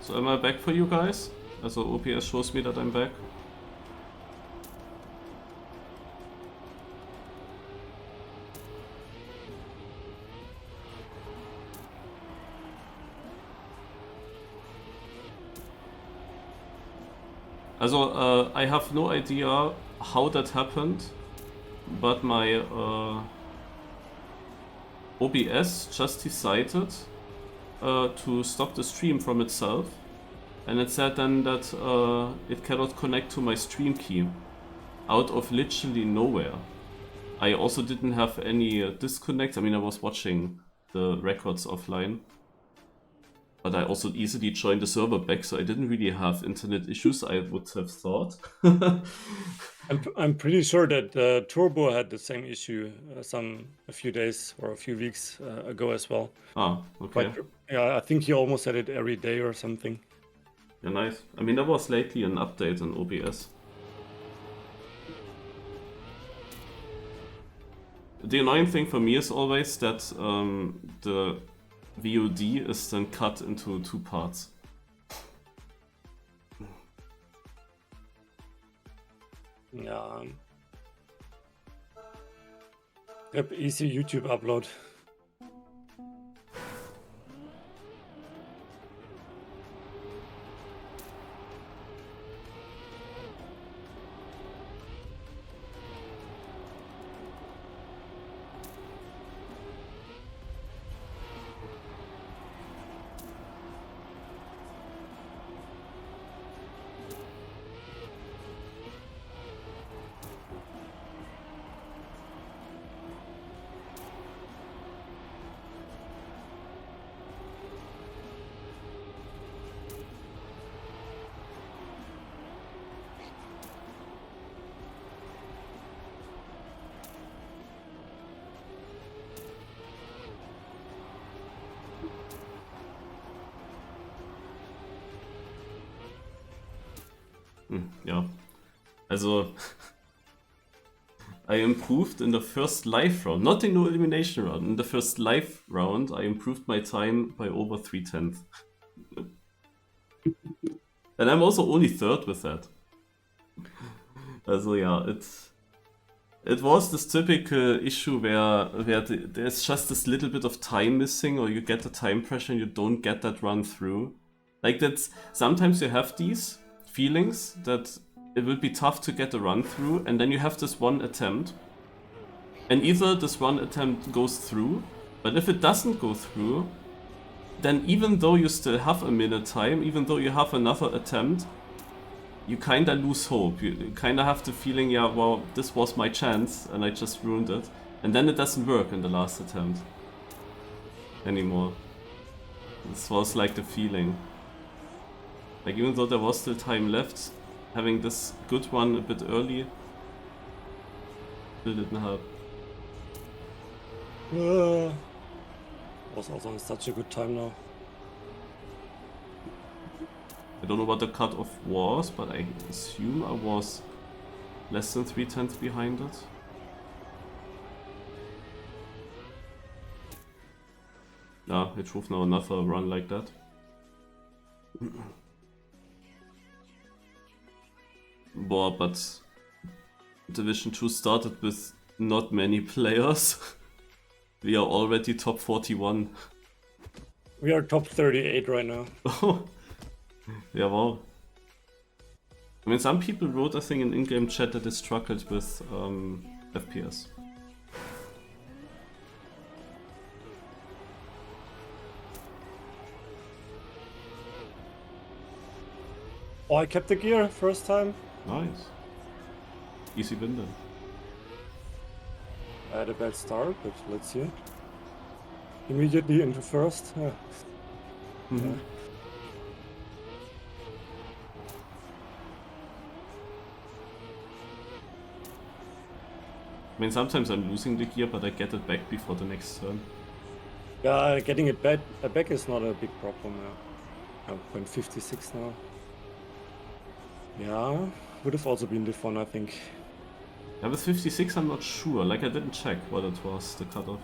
So am I back for you guys? Also OBS shows me that I'm back. Also, I have no idea how that happened, but my OBS just decided to stop the stream from itself, and it said then that it cannot connect to my stream key out of literally nowhere. I also didn't have any disconnects. I mean, I was watching the records offline, but I also easily joined the server back, so I didn't really have internet issues, I would have thought. I'm pretty sure that Turbo had the same issue a few days or a few weeks ago as well. Ah, okay. Yeah, I think he almost had it every day or something. Yeah, nice. I mean, there was lately an update on OBS. The annoying thing for me is always that the VOD is then cut into 2 parts. Yeah. Yep, easy YouTube upload. Ja, also I improved in the first live round, not in the elimination round. In the first live round, I improved my time by over 3/10. And I'm also only 3rd with that. Also yeah, it was this typical issue where there's just this little bit of time missing, or you get the time pressure and you don't get that run through. Like that's sometimes you have these feelings that it will be tough to get a run through, and then you have this one attempt, and either this one attempt goes through, but if it doesn't go through, then even though you still have a minute time, even though you have another attempt, you kinda lose hope. You kinda have the feeling, yeah, well, this was my chance and I just ruined it. And then it doesn't work in the last attempt anymore. This was like the feeling. Like even though there was still time left, having this good one a bit early still didn't help. Was also on such a good time now. I don't know what the cutoff was, but I assume I was less than 3/10 behind it. Yeah, I drove now another run like that. Boah, but Division 2 started with not many players. We are already top 41. We are top 38 right now. Oh, yeah, wow. I mean, some people wrote, I think, in in-game chat that they struggled with FPS. Oh, I kept the gear first time. Nice. Easy win then. I had a bad start, but let's see. Immediately into first. Yeah. Mm-hmm. Yeah. I mean, sometimes I'm losing the gear, but I get it back before the next turn. Yeah, getting it back is not a big problem now. I'm 0.56 now. Yeah, would have also been the fun, I think. Yeah, with 56 I'm not sure, like I didn't check what it was, the cutoff.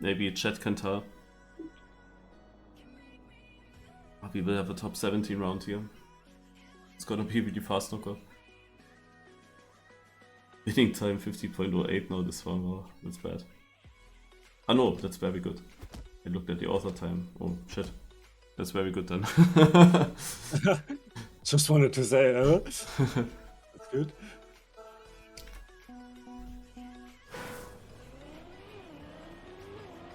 maybe chat can tell. We will have a top 17 round here. It's gonna be really fast knockout. Winning time 50.08 now this one, oh, that's bad. Ah no, that's very good. I looked at the author time. Oh shit. That's very good then. Just wanted to say, that's good.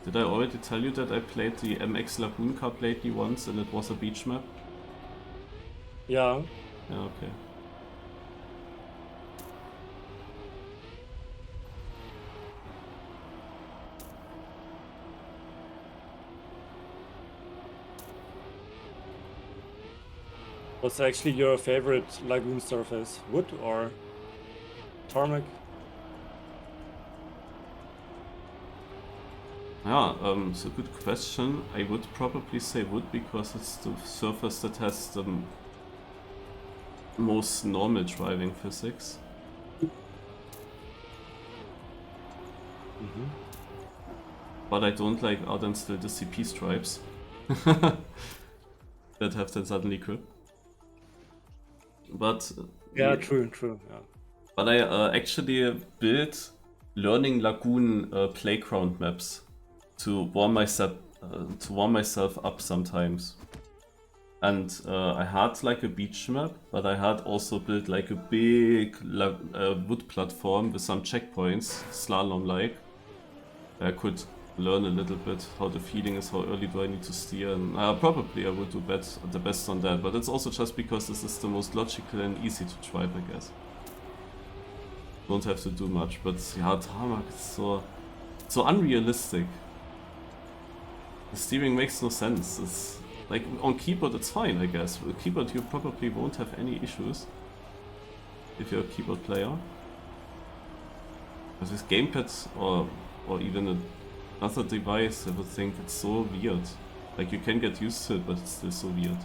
Did I already tell you that I played the MX Lagoon Cup lately once and it was a beach map? Yeah. Yeah, okay. What's actually your favorite lagoon surface? Wood or tarmac? Yeah, it's a good question. I would probably say wood because it's the surface that has the most normal driving physics. But I don't like are then still the CP stripes that have then suddenly grip. But Yeah, true. Yeah. But I actually built learning lagoon playground maps to warm myself up sometimes. And I had like a beach map, but I had also built like a big wood platform with some checkpoints, slalom-like. I could learn a little bit how the feeling is, how early do I need to steer, and probably I would do the best on that. But it's also just because this is the most logical and easy to drive, I guess. Don't have to do much, but yeah, tarmac is so unrealistic. The steering makes no sense. It's like on keyboard it's fine, I guess. With keyboard you probably won't have any issues if you're a keyboard player. But with gamepad or even another device, I would think it's so weird. Like you can get used to it, but it's still so weird.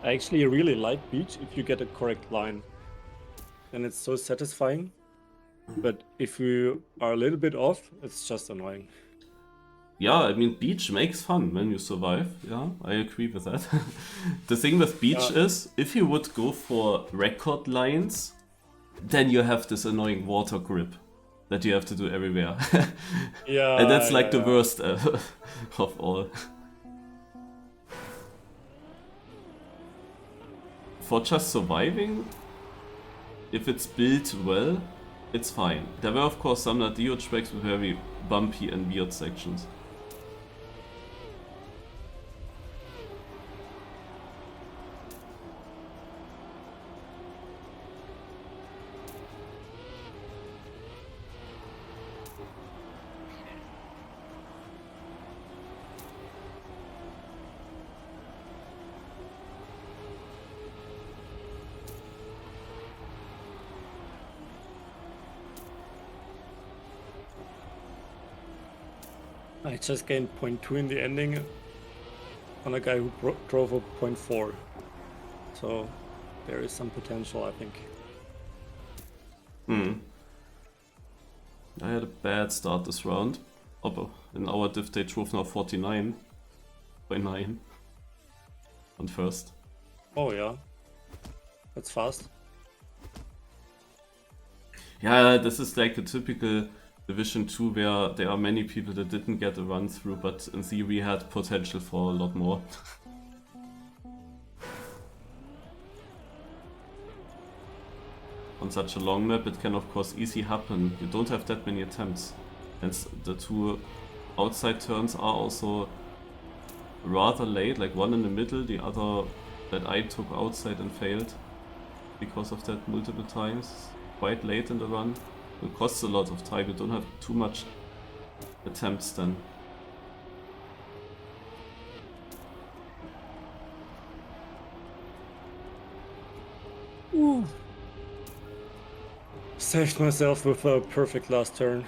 I actually really like beach if you get a correct line. Then it's so satisfying. But if you are a little bit off, it's just annoying. Yeah, I mean, beach makes fun when you survive. Yeah, I agree with that. The thing with beach is, if you would go for record lines, then you have this annoying water grip that you have to do everywhere. Yeah. And that's like the worst of all. For just surviving, if it's built well, it's fine. There were of course some Nadio tracks with very bumpy and weird sections. I just gained 0.2 in the ending on a guy who drove a 0.4. So there is some potential, I think. I had a bad start this round. In our div they drove now 49.9 on first. Oh yeah, that's fast. Yeah, this is like a typical Division 2 where there are many people that didn't get a run through, but in theory had potential for a lot more. On such a long map it can of course easily happen. You don't have that many attempts. And the two outside turns are also rather late, like one in the middle, the other that I took outside and failed because of that multiple times. Quite late in the run. It costs a lot of time, you don't have too much attempts then. Ooh. Saved myself with a perfect last turn.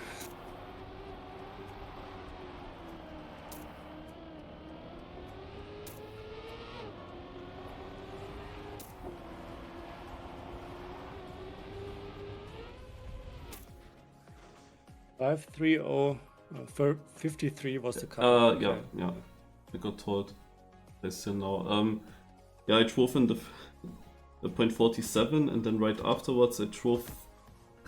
530 for 53 was the cut. Yeah. I got told. I see now. Yeah, I drove in the 0.47, and then right afterwards I drove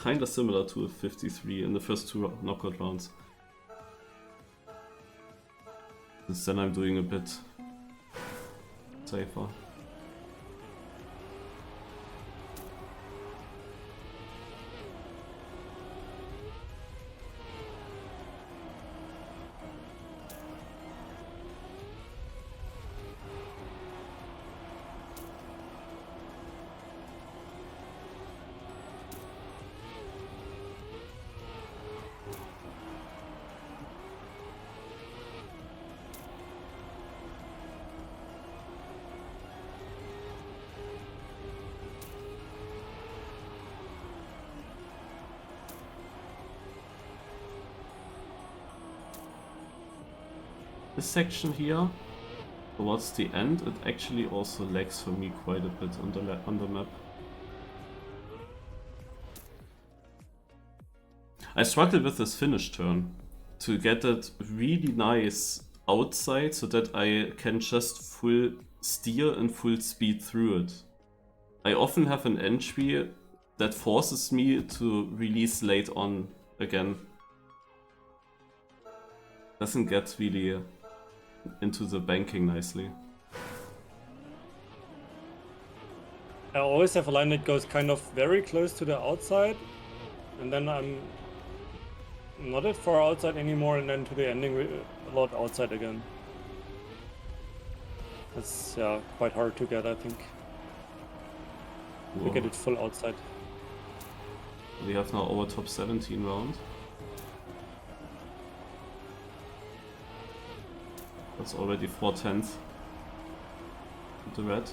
kinda similar to a 53 in the first 2 knockout rounds. Since then I'm doing a bit safer. This section here, towards the end, it actually also lags for me quite a bit on the map. I struggle with this finish turn to get it really nice outside so that I can just full steer and full speed through it. I often have an entry that forces me to release late on again. Doesn't get really into the banking nicely. I always have a line that goes kind of very close to the outside, and then I'm not that far outside anymore, and then to the ending a lot outside again. That's quite hard to get, I think. To get it full outside. We have now our top 17 round. That's already 4/10 to the red.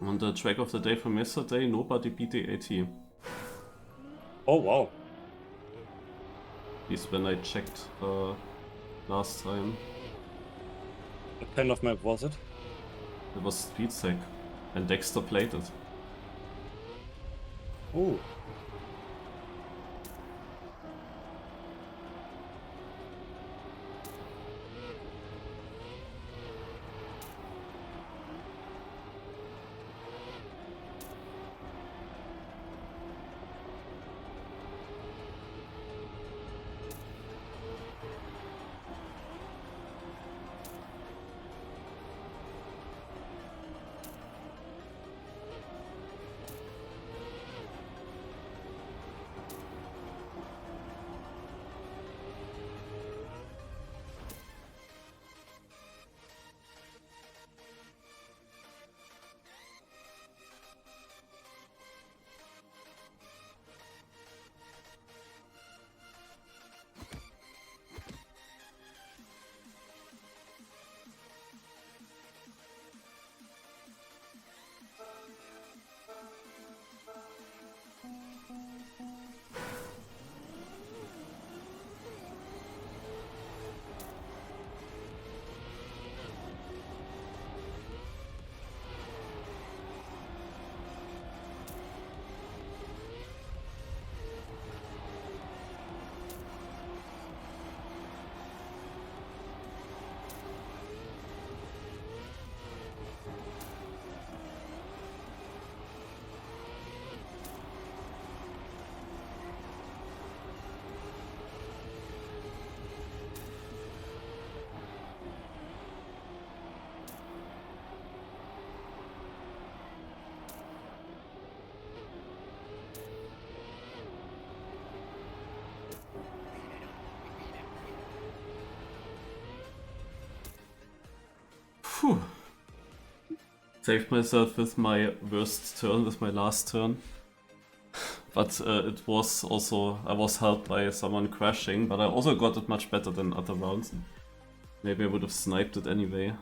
On the track of the day from yesterday, nobody beat the AT. Oh wow. At least when I checked last time. What kind of map was it? It was Speedsec, and Dexter played it. Ooh. saved myself with my worst turn, with my last turn. But it was also, I was helped by someone crashing, but I also got it much better than other rounds. Maybe I would have sniped it anyway.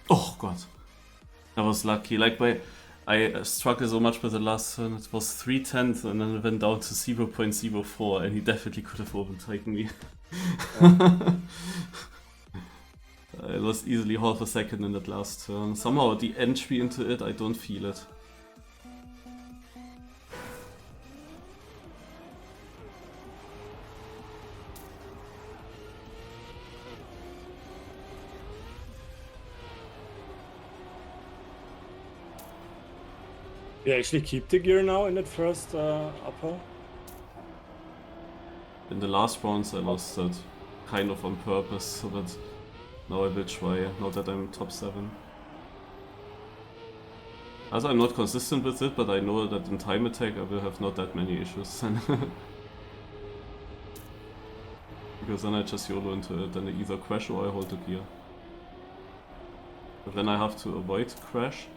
Oh god, I was lucky. Like I struggled so much with the last turn. It was 3/10 and then it went down to 0.04, and he definitely could have overtaken me. I lost easily half a second in that last turn. Somehow the entry into it, I don't feel it. You actually keep the gear now in that first upper? In the last rounds I lost it, kind of on purpose, but now I will try, now that I'm top 7. Also I'm not consistent with it, but I know that in TimeAttack I will have not that many issues. Because then I just YOLO into it, then I either crash or I hold the gear. But then I have to avoid crash.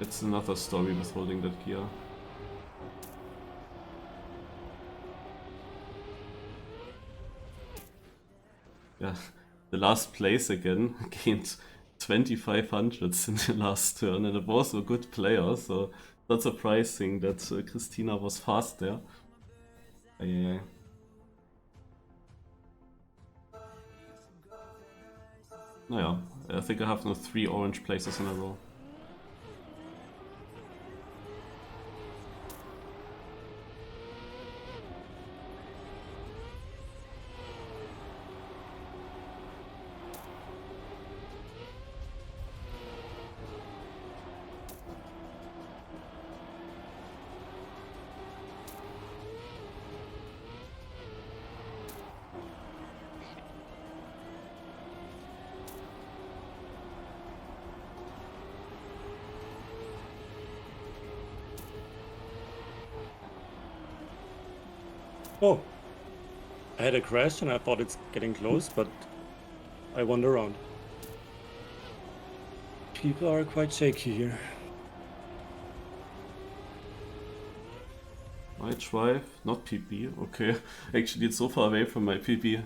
It's another story with holding that gear. Yeah, the last place again gained 2500 in the last turn, and it was a good player, so not surprising that Christina was fast there. Yeah. Naja, I think I have now 3 orange places in a row. Oh, I had a crash and I thought it's getting close, but I won the round. People are quite shaky here. My drive, not PP, okay. Actually it's so far away from my PP.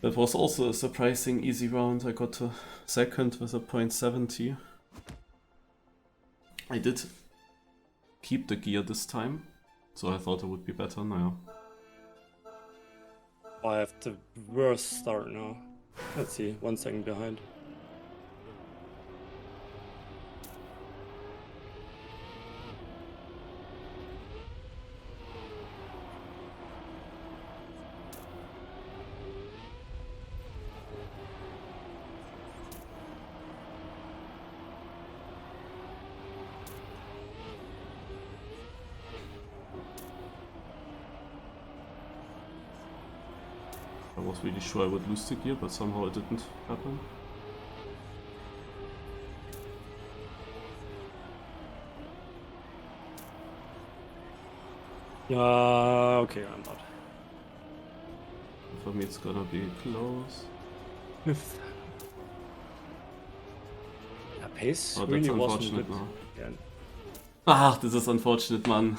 That was also a surprising easy round. I got to second with a .70. I did keep the gear this time, so I thought it would be better now. I have the worst start now. Let's see, 1 second behind. I was really sure I would lose the gear, but somehow it didn't happen. Okay, I'm not. For me it's gonna be close. Yeah, pace Oh, that's really wasn't unfortunate good now. again. Ah, this is unfortunate, man.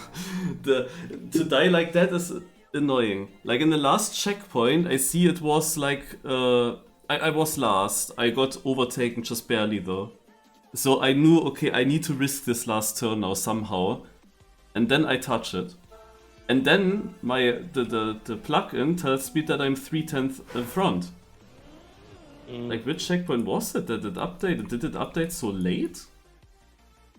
To die like that is annoying. Like in the last checkpoint, I see it was like I was last. I got overtaken just barely though. So I knew, okay, I need to risk this last turn now somehow. And then I touch it. And then the plugin tells me that I'm 3/10 in front. Like, which checkpoint was it that it updated? Did it update so late?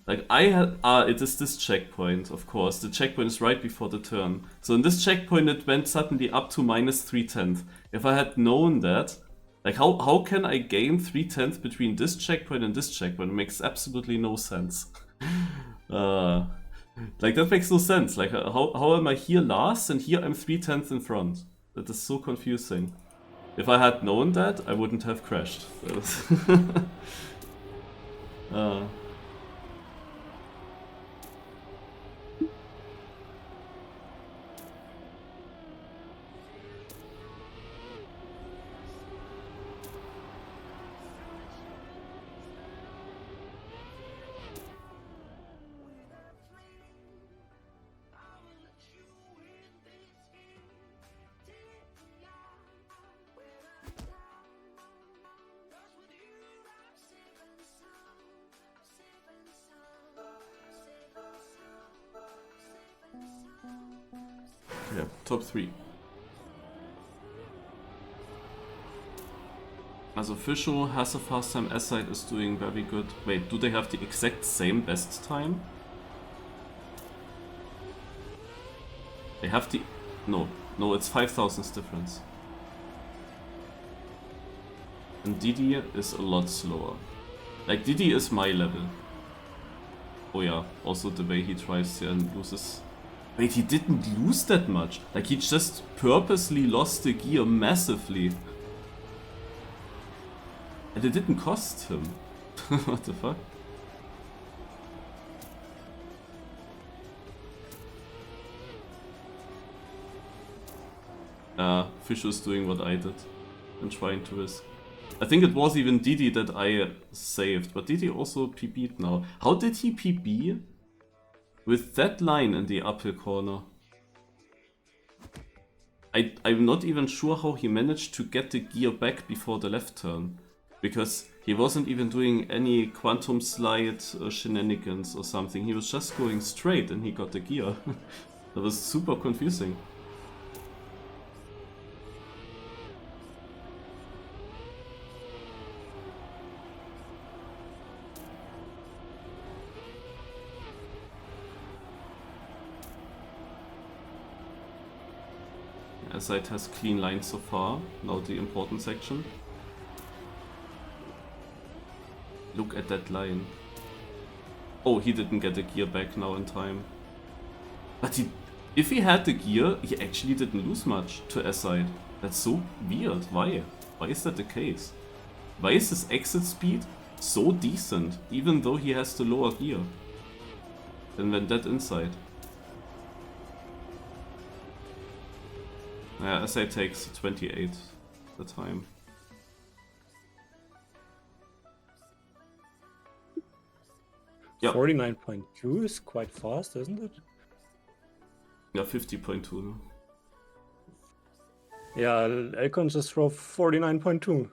Like, I had... it is this checkpoint, of course. The checkpoint is right before the turn. So in this checkpoint it went suddenly up to minus 3/10. If I had known that... Like, how can I gain 3/10 between this checkpoint and this checkpoint? It makes absolutely no sense. Like, that makes no sense. Like, how am I here last and here I'm 3/10 in front? That is so confusing. If I had known that, I wouldn't have crashed. Yeah, top 3. Also Fischo has a fast time, S-Side is doing very good. Wait, do they have the exact same best time? They have the... No, it's 5,000 difference. And Didi is a lot slower. Like, Didi is my level. Oh yeah, also the way he drives here and loses... Wait, he didn't lose that much. Like, he just purposely lost the gear massively. And it didn't cost him. What the fuck? Fisher's doing what I did. And trying to risk. I think it was even Didi that I saved. But Didi also PB'd now. How did he PB? With that line in the uphill corner. I'm not even sure how he managed to get the gear back before the left turn. Because he wasn't even doing any quantum slide shenanigans or something. He was just going straight and he got the gear. That was super confusing. S-Side has clean lines so far, now the important section. Look at that line. Oh, he didn't get the gear back now in time. But if he had the gear, he actually didn't lose much to S-Side. That's so weird. Why? Why is that the case? Why is his exit speed so decent, even though he has the lower gear? Then went that inside. Yeah, S-Side takes 28 the time. Yep. 49.2 is quite fast, isn't it? Yeah, 50.2. Yeah, Elcon just drove 49.2.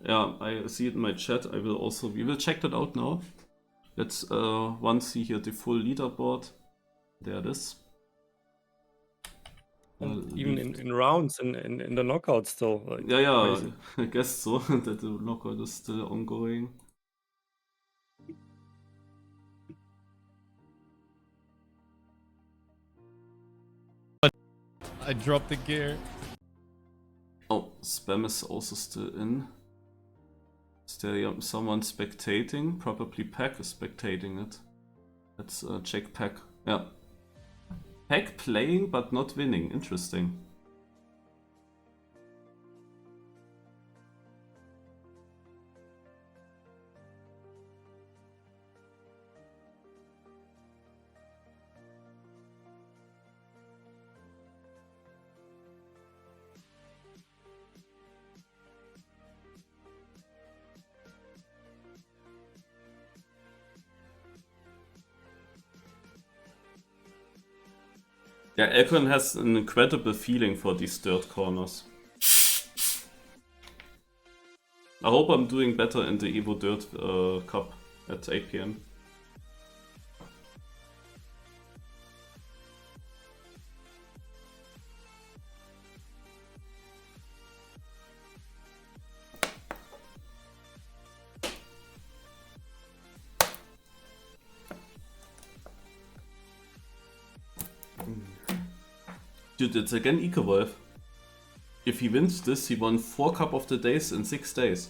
Yeah, I see it in my chat. We will check that out now. Let's once see here the full leaderboard. There it is. Even in rounds, in the knockouts still. Like, yeah, crazy. I guess so, that the knockout is still ongoing. I dropped the gear. Oh, spam is also still in. Is there someone spectating? Probably Pack is spectating it. Let's check Pack. Yeah. Pack playing but not winning. Interesting. Yeah, Elcon has an incredible feeling for these dirt corners. I hope I'm doing better in the Evo Dirt Cup at 8 PM. Dude, it's again EcoWolf. If he wins this, he won 4 Cup of the Days in 6 days.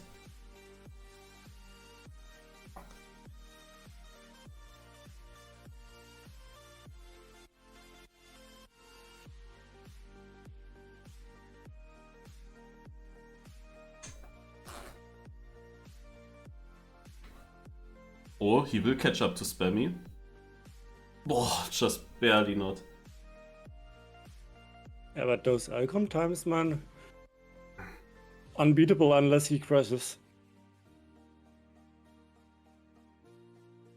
Or he will catch up to Spammy. Boah, just barely not. Yeah, but those Alcom times, man, unbeatable unless he crashes.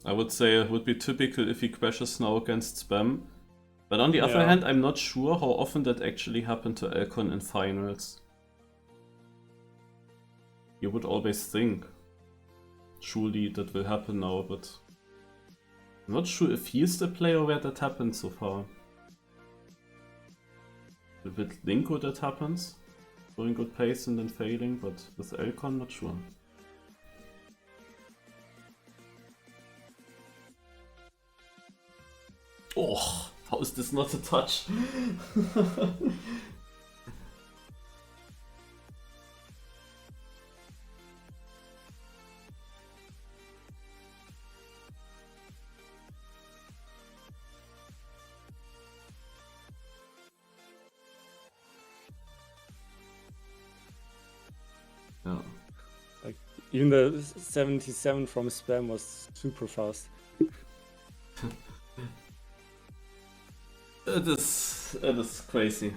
I would say it would be typical if he crashes now against Spam. But on the other Yeah. hand, I'm not sure how often that actually happened to Alcon in finals. You would always think, surely that will happen now, but I'm not sure if he's the player where that happened so far. With Linko that happens, going good pace and then failing, but with Alcon, not sure. Oh, how is this not a touch? Yeah. Like, even the 77 from Spam was super fast. It is crazy.